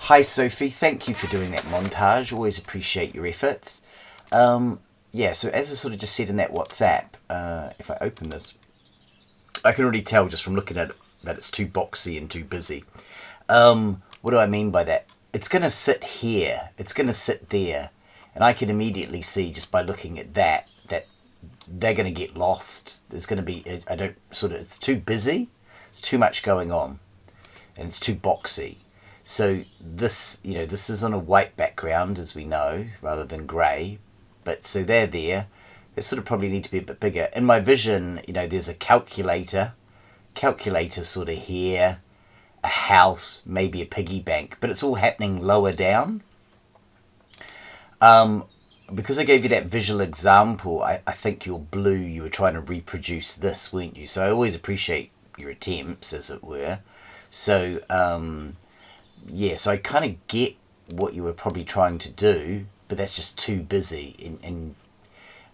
Hi Sophie, thank you for doing that montage. Always appreciate your efforts. Yeah, so as I sort of just said in that WhatsApp, if I open this, I can already tell just from looking at it that it's too boxy and too busy. What do I mean by that? It's going to sit here, it's going to sit there, and I can immediately see just by looking at that they're going to get lost. There's going to be, it's too busy, it's too much going on, and it's too boxy. So this, this is on a white background, as we know, rather than grey. But so they're there. They sort of probably need to be a bit bigger. In my vision, there's a calculator sort of here, a house, maybe a piggy bank, but it's all happening lower down. Because I gave you that visual example, I think your blue, you were trying to reproduce this, weren't you? So I always appreciate your attempts, as it were. So, yeah, so I kind of get what you were probably trying to do, but that's just too busy. And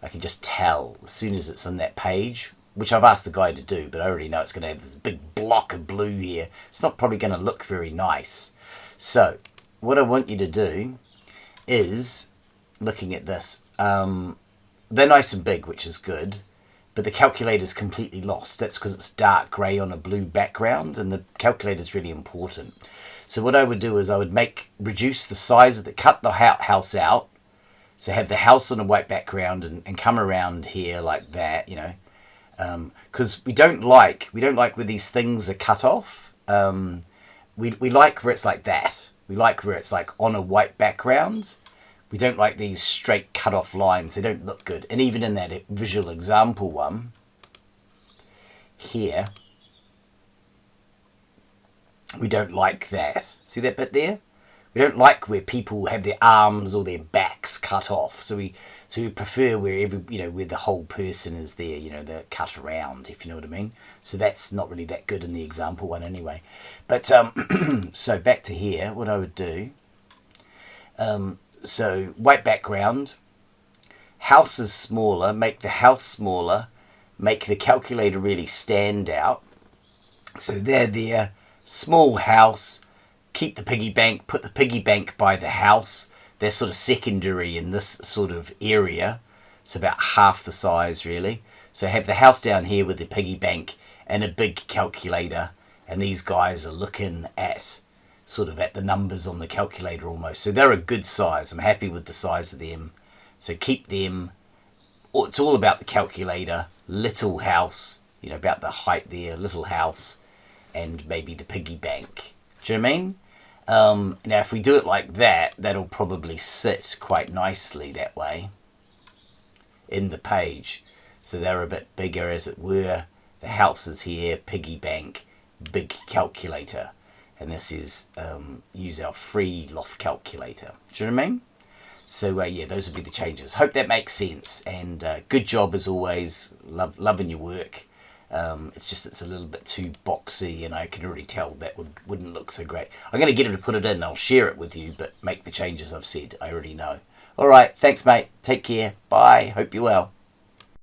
I can just tell as soon as it's on that page, which I've asked the guy to do, but I already know it's going to have this big block of blue here. It's not probably going to look very nice. So what I want you to do is, looking at this, they're nice and big, which is good, but the calculator's completely lost. That's because it's dark grey on a blue background, and the calculator's really important. So what I would do is I would reduce the size of cut the house out, so have the house on a white background and come around here like that, because we don't like where these things are cut off. We like where it's like that. We like where it's like on a white background. We don't like these straight cut off lines. They don't look good. And even in that visual example one here, we don't like that. See that bit there? We don't like where people have their arms or their backs cut off. So we prefer where where the whole person is there, they're cut around, if you know what I mean. So that's not really that good in the example one anyway. But so back to here, what I would do, so white background, house is smaller, make the house smaller, make the calculator really stand out. So they're there, small house, keep the piggy bank, put the piggy bank by the house. They're sort of secondary in this sort of area. So about half the size really. So have the house down here with the piggy bank and a big calculator. And these guys are looking at sort of at the numbers on the calculator almost. So they're a good size. I'm happy with the size of them. So keep them. It's all about the calculator, little house, about the height there, little house, and maybe the piggy bank. Do you know what I mean? Now if we do it like that, that'll probably sit quite nicely that way in the page. So they're a bit bigger, as it were. The house is here, piggy bank, big calculator. And this is use our free Loft calculator. Do you know what I mean? So yeah, those would be the changes. Hope that makes sense. And good job as always. Loving your work. It's just it's a little bit too boxy, and I can already tell that wouldn't look so great. I'm going to get him to put it in. I'll share it with you, but make the changes I've said. I already know. All right, thanks, mate. Take care. Bye. Hope you're well.